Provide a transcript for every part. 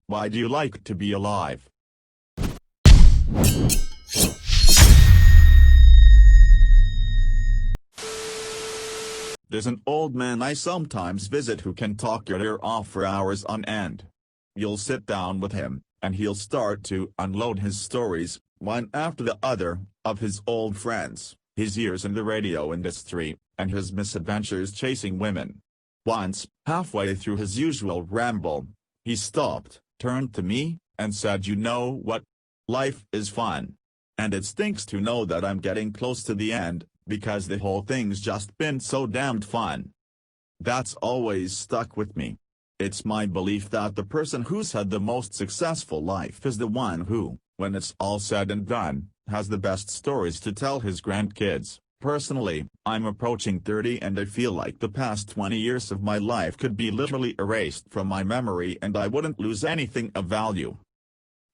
Why do you like to be alive? There's an old man I sometimes visit who can talk your ear off for hours on end. You'll sit down with him, and he'll start to unload his stories, one after the other, of his old friends, his years in the radio industry, and his misadventures chasing women. Once, halfway through his usual ramble, he stopped, turned to me, and said, "You know what? Life is fun. And it stinks to know that I'm getting close to the end, because the whole thing's just been so damned fun." That's always stuck with me. It's my belief that the person who's had the most successful life is the one who, when it's all said and done, has the best stories to tell his grandkids. Personally, I'm approaching 30 and I feel like the past 20 years of my life could be literally erased from my memory and I wouldn't lose anything of value.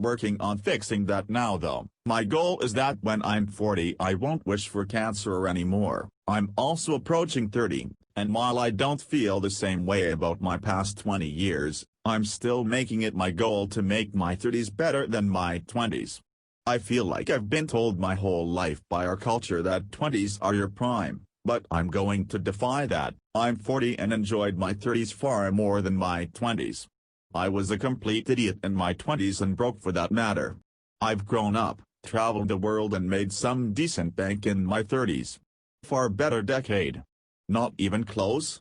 Working on fixing that now though. My goal is that when I'm 40 I won't wish for cancer anymore. I'm also approaching 30, and while I don't feel the same way about my past 20 years, I'm still making it my goal to make my 30s better than my 20s. I feel like I've been told my whole life by our culture that 20s are your prime, but I'm going to defy that. I'm 40 and enjoyed my 30s far more than my 20s. I was a complete idiot in my 20s and broke for that matter. I've grown up, traveled the world and made some decent bank in my 30s. Far better decade. Not even close?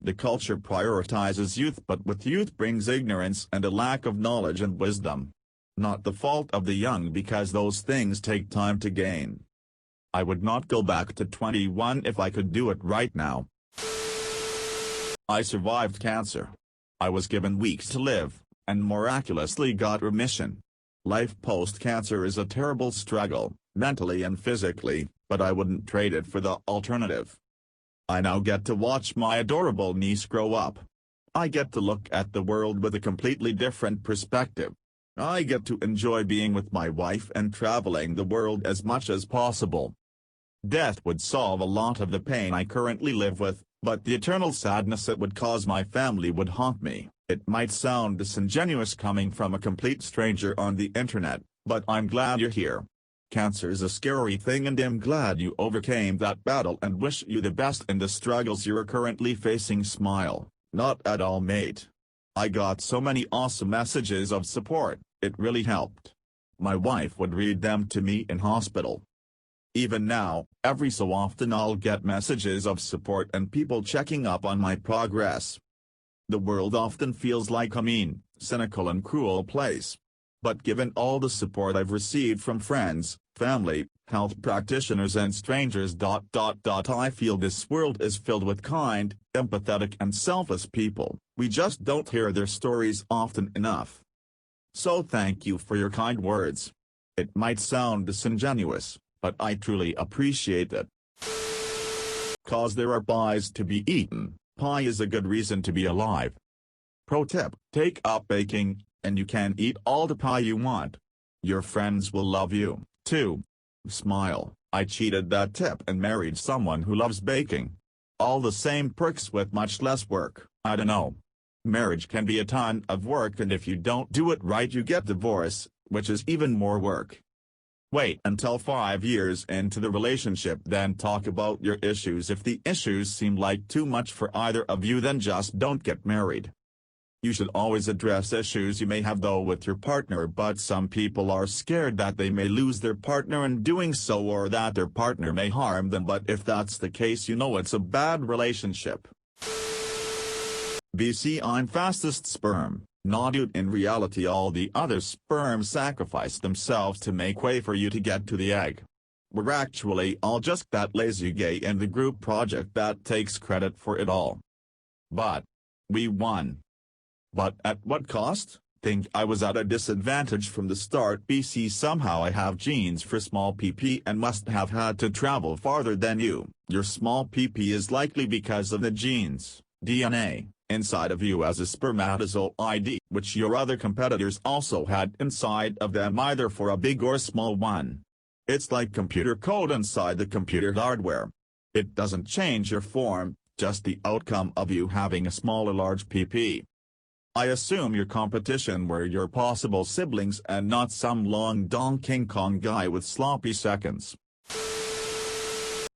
The culture prioritizes youth, but with youth brings ignorance and a lack of knowledge and wisdom. Not the fault of the young because those things take time to gain. I would not go back to 21 if I could do it right now. I survived cancer. I was given weeks to live, and miraculously got remission. Life post-cancer is a terrible struggle, mentally and physically, but I wouldn't trade it for the alternative. I now get to watch my adorable niece grow up. I get to look at the world with a completely different perspective. I get to enjoy being with my wife and traveling the world as much as possible. Death would solve a lot of the pain I currently live with, but the eternal sadness it would cause my family would haunt me. It might sound disingenuous coming from a complete stranger on the internet, but I'm glad you're here. Cancer's a scary thing and I'm glad you overcame that battle and wish you the best in the struggles you're currently facing. Smile. Not at all, mate. I got so many awesome messages of support, it really helped. My wife would read them to me in hospital. Even now, every so often I'll get messages of support and people checking up on my progress. The world often feels like a mean, cynical and cruel place. But given all the support I've received from friends, family, health practitioners and strangers. I feel this world is filled with kind, empathetic and selfless people. We just don't hear their stories often enough. So thank you for your kind words. It might sound disingenuous, but I truly appreciate it. 'Cause there are pies to be eaten, pie is a good reason to be alive. Pro tip: take up baking, and you can eat all the pie you want. Your friends will love you, too. Smile. I cheated that tip and married someone who loves baking. All the same perks with much less work. I don't know. Marriage can be a ton of work, and if you don't do it right you get divorced, which is even more work. Wait until 5 years into the relationship, then talk about your issues. If the issues seem like too much for either of you, then just don't get married. You should always address issues you may have though with your partner, but some people are scared that they may lose their partner in doing so or that their partner may harm them, but if that's the case, you know it's a bad relationship. BC, I'm fastest sperm. Not you. In reality all the other sperm sacrifice themselves to make way for you to get to the egg. We're actually all just that lazy gay in the group project that takes credit for it all. But we won. But at what cost? Think I was at a disadvantage from the start. BC, somehow I have genes for small pp and must have had to travel farther than you. Your small pp is likely because of the genes, DNA, inside of you as a spermatozoid, which your other competitors also had inside of them, either for a big or small one. It's like computer code inside the computer hardware. It doesn't change your form, just the outcome of you having a small or large pp. I assume your competition were your possible siblings and not some long-dong King Kong guy with sloppy seconds.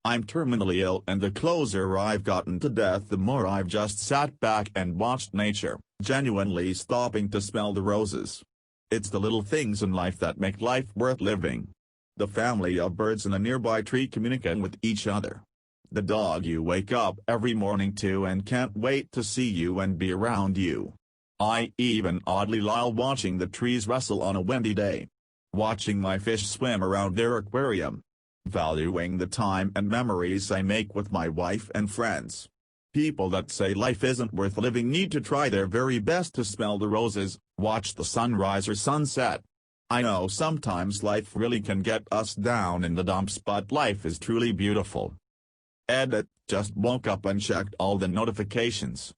I'm terminally ill, and the closer I've gotten to death the more I've just sat back and watched nature, genuinely stopping to smell the roses. It's the little things in life that make life worth living. The family of birds in a nearby tree communicating with each other. The dog you wake up every morning to and can't wait to see you and be around you. I even oddly love watching the trees rustle on a windy day. Watching my fish swim around their aquarium. Valuing the time and memories I make with my wife and friends. People that say life isn't worth living need to try their very best to smell the roses, watch the sunrise or sunset. I know sometimes life really can get us down in the dumps, but life is truly beautiful. Edit, just woke up and checked all the notifications.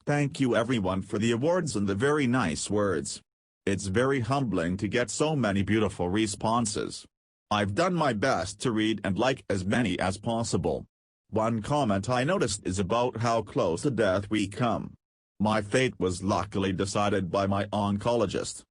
Thank you everyone for the awards and the very nice words. It's very humbling to get so many beautiful responses. I've done my best to read and like as many as possible. One comment I noticed is about how close to death we come. My fate was luckily decided by my oncologist.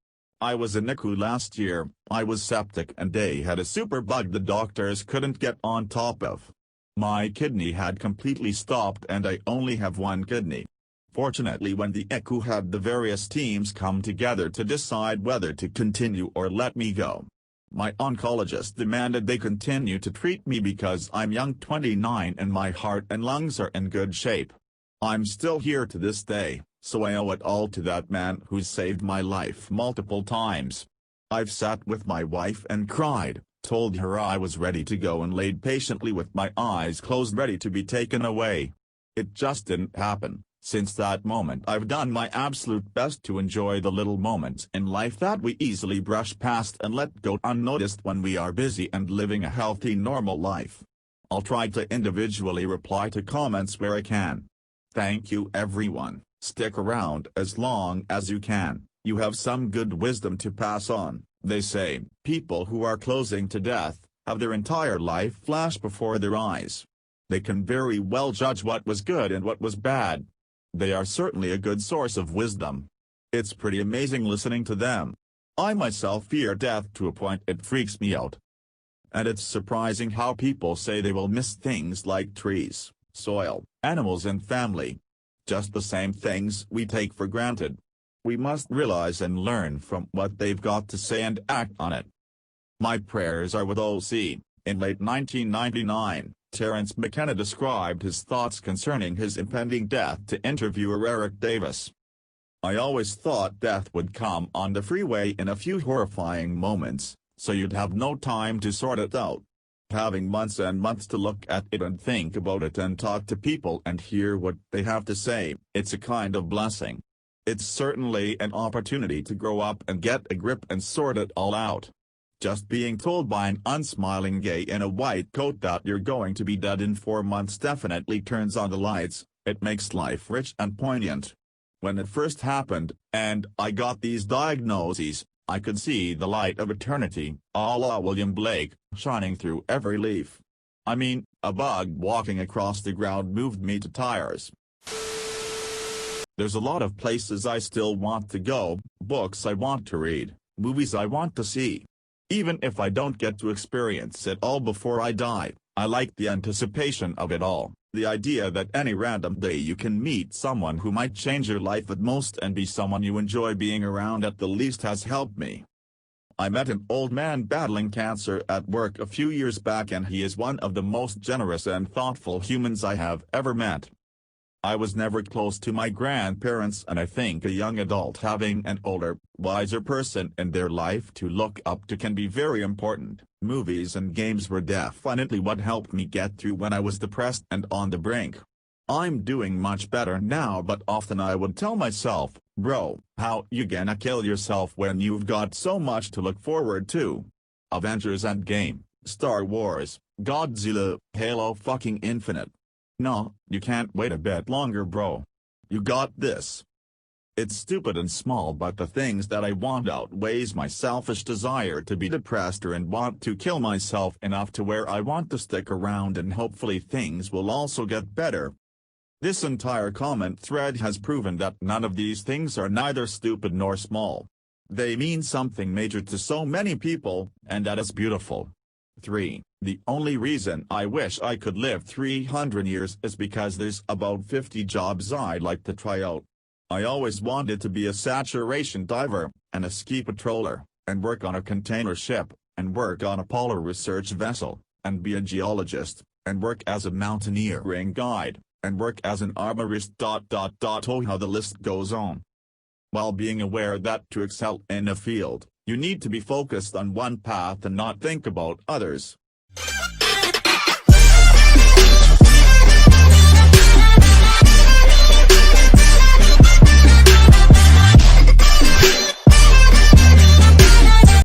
I was in NICU last year, I was septic and they had a super bug the doctors couldn't get on top of. My kidney had completely stopped and I only have one kidney. Fortunately, when the NICU had the various teams come together to decide whether to continue or let me go, my oncologist demanded they continue to treat me because I'm young, 29, and my heart and lungs are in good shape. I'm still here to this day, so I owe it all to that man who's saved my life multiple times. I've sat with my wife and cried, told her I was ready to go and laid patiently with my eyes closed ready to be taken away. It just didn't happen. Since that moment I've done my absolute best to enjoy the little moments in life that we easily brush past and let go unnoticed when we are busy and living a healthy normal life. I'll try to individually reply to comments where I can. Thank you everyone, stick around as long as you can, you have some good wisdom to pass on. They say, people who are closing to death, have their entire life flash before their eyes. They can very well judge what was good and what was bad. They are certainly a good source of wisdom. It's pretty amazing listening to them. I myself fear death to a point it freaks me out. And it's surprising how people say they will miss things like trees, soil, animals and family. Just the same things we take for granted. We must realize and learn from what they've got to say and act on it. My prayers are with OC. In late 1999, Terence McKenna described his thoughts concerning his impending death to interviewer Eric Davis. I always thought death would come on the freeway in a few horrifying moments, so you'd have no time to sort it out. Having months and months to look at it and think about it and talk to people and hear what they have to say, it's a kind of blessing. It's certainly an opportunity to grow up and get a grip and sort it all out. Just being told by an unsmiling gay in a white coat that you're going to be dead in 4 months definitely turns on the lights. It makes life rich and poignant. When it first happened, and I got these diagnoses, I could see the light of eternity, a la William Blake, shining through every leaf. I mean, a bug walking across the ground moved me to tears. There's a lot of places I still want to go, books I want to read, movies I want to see. Even if I don't get to experience it all before I die, I like the anticipation of it all. The idea that any random day you can meet someone who might change your life at most and be someone you enjoy being around at the least has helped me. I met an old man battling cancer at work a few years back and he is one of the most generous and thoughtful humans I have ever met. I was never close to my grandparents and I think a young adult having an older, wiser person in their life to look up to can be very important. Movies and games were definitely what helped me get through when I was depressed and on the brink. I'm doing much better now, but often I would tell myself, bro, how you gonna kill yourself when you've got so much to look forward to? Avengers Endgame, Star Wars, Godzilla, Halo fucking Infinite. No, you can't wait a bit longer, bro. You got this. It's stupid and small, but the things that I want outweighs my selfish desire to be depressed or and want to kill myself enough to where I want to stick around and hopefully things will also get better. This entire comment thread has proven that none of these things are neither stupid nor small. They mean something major to so many people, and that is beautiful. 3. The only reason I wish I could live 300 years is because there's about 50 jobs I'd like to try out. I always wanted to be a saturation diver, and a ski patroller, and work on a container ship, and work on a polar research vessel, and be a geologist, and work as a mountaineering guide, and work as an arborist. Oh, how the list goes on. While being aware that to excel in a field, you need to be focused on one path and not think about others,